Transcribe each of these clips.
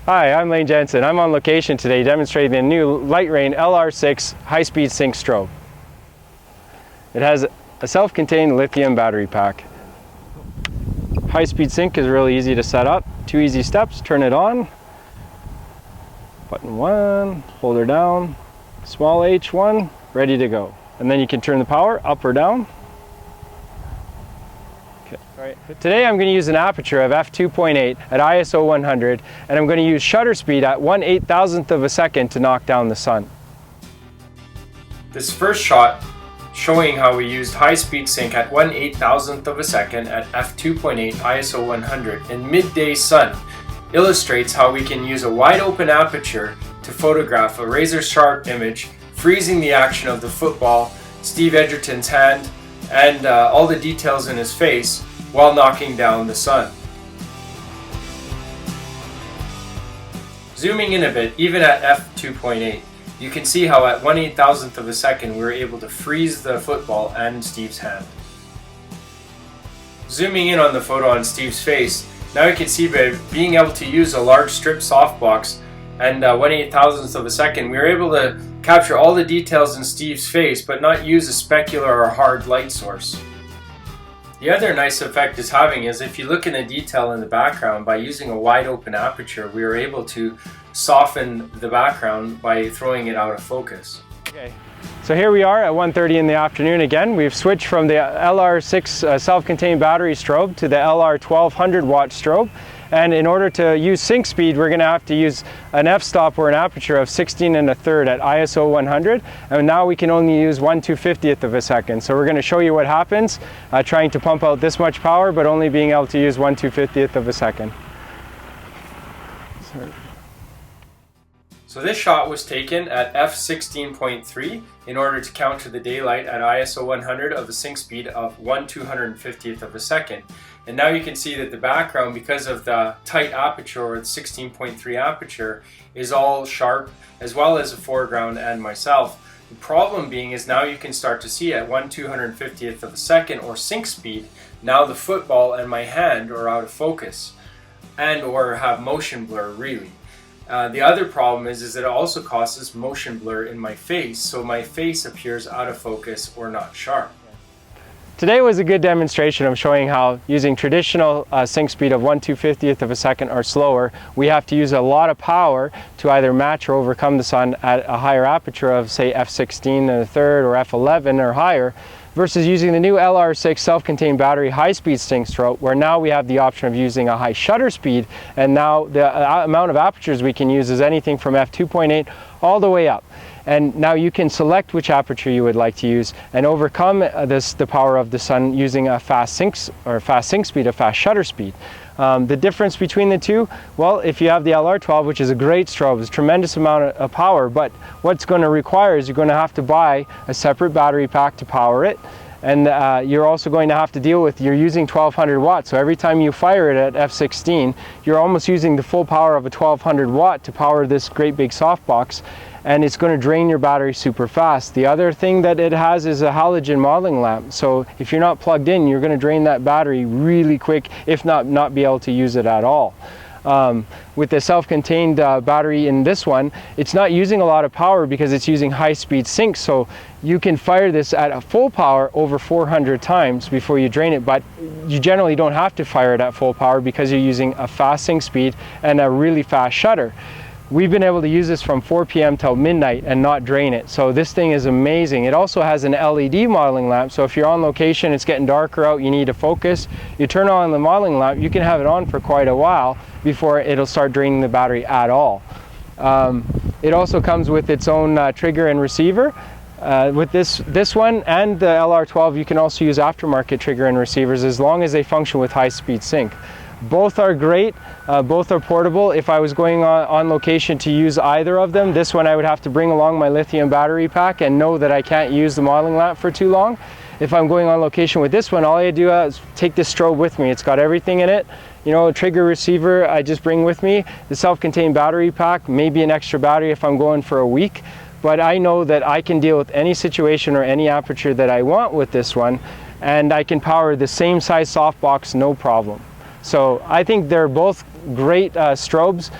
Hi, I'm Lane Jensen. I'm on location today demonstrating the new Lightrein LR6 high-speed sync strobe. It has a self-contained lithium battery pack. High-speed sync is really easy to set up. 2 easy steps, turn it on. Button 1, hold her down, small H1, ready to go. And then you can turn the power up or down. Today I'm going to use an aperture of f2.8 at ISO 100, and I'm going to use shutter speed at 1/8,000th of a second to knock down the sun. This first shot, showing how we used high-speed sync at 1/8,000th of a second at f2.8 ISO 100 in midday sun, illustrates how we can use a wide-open aperture to photograph a razor-sharp image, freezing the action of the football, Steve Edgerton's hand, and all the details in his face, while knocking down the sun. Zooming in a bit, even at f2.8, you can see how at 1/8,000th of a second we were able to freeze the football and Steve's hand. Zooming in on the photo on Steve's face, now you can see by being able to use a large strip softbox and 1/8,000th of a second, we were able to capture all the details in Steve's face but not use a specular or hard light source. The other nice effect it's having is if you look in the detail in the background, by using a wide open aperture, we were able to soften the background by throwing it out of focus. Okay, so here we are at 1:30 in the afternoon again. We've switched from the LR6 self-contained battery strobe to the LR 1200 watt strobe. And in order to use sync speed, we're going to have to use an f-stop or an aperture of 16 1/3 at ISO 100. And now we can only use 1/250th of a second. So we're going to show you what happens trying to pump out this much power, but only being able to use 1/250th of a second. So this shot was taken at f16.3 in order to counter the daylight at ISO 100 of a sync speed of 1/250th of a second. And now you can see that the background, because of the tight aperture or the 16.3 aperture, is all sharp, as well as the foreground and myself. The problem being is now you can start to see at 1/250th of a second or sync speed, now the football and my hand are out of focus and or have motion blur really. The other problem is it also causes motion blur in my face, so my face appears out of focus or not sharp. Today was a good demonstration of showing how using traditional sync speed of 1/250th of a second or slower, we have to use a lot of power to either match or overcome the sun at a higher aperture of say f16 1/3 or f11 or higher, versus using the new LR6 self-contained battery high-speed sync strobe, where now we have the option of using a high shutter speed, and now the amount of apertures we can use is anything from f2.8 all the way up. And now you can select which aperture you would like to use and overcome the power of the sun using a fast sync speed, a fast shutter speed. The difference between the two, well, if you have the LR12, which is a great strobe, it's a tremendous amount of power, but what's going to require is you're going to have to buy a separate battery pack to power it. And you're also going to have to deal with, you're using 1200 watts, so every time you fire it at f16, you're almost using the full power of a 1200 watt to power this great big softbox, and it's going to drain your battery super fast. The other thing that it has is a halogen modeling lamp, so if you're not plugged in, you're going to drain that battery really quick, if not be able to use it at all. With the self-contained battery in this one, it's not using a lot of power because it's using high-speed sync, so you can fire this at a full power over 400 times before you drain it, but you generally don't have to fire it at full power because you're using a fast sync speed and a really fast shutter. We've been able to use this from 4 p.m. till midnight and not drain it. So this thing is amazing. It also has an LED modeling lamp. So if you're on location, it's getting darker out, you need to focus, you turn on the modeling lamp, you can have it on for quite a while before it'll start draining the battery at all. It also comes with its own trigger and receiver. With this one and the LR12, you can also use aftermarket trigger and receivers as long as they function with high-speed sync. Both are great, both are portable. If I was going on location to use either of them, this one I would have to bring along my lithium battery pack and know that I can't use the modeling lamp for too long. If I'm going on location with this one, all I do is take this strobe with me. It's got everything in it. You know, a trigger receiver I just bring with me, the self-contained battery pack, maybe an extra battery if I'm going for a week. But I know that I can deal with any situation or any aperture that I want with this one, and I can power the same size softbox no problem. So I think they're both great strobes.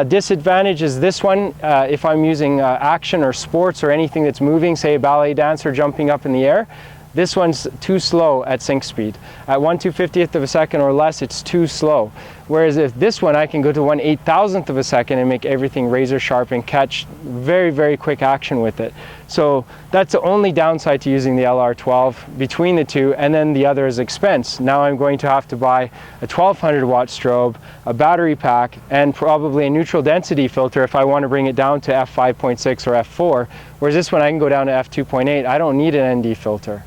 Disadvantage is this one, if I'm using action or sports or anything that's moving, say a ballet dancer jumping up in the air, this one's too slow at sync speed. At 1/250th of a second or less, it's too slow. Whereas if this one, I can go to 1/8000th of a second and make everything razor sharp and catch very, very quick action with it. So that's the only downside to using the LR12 between the two, and then the other is expense. Now I'm going to have to buy a 1200 watt strobe, a battery pack, and probably a neutral density filter if I want to bring it down to f5.6 or f4. Whereas this one, I can go down to f2.8. I don't need an ND filter.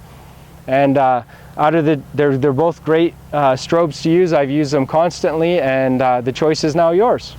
And they're both great strobes to use. I've used them constantly, and the choice is now yours.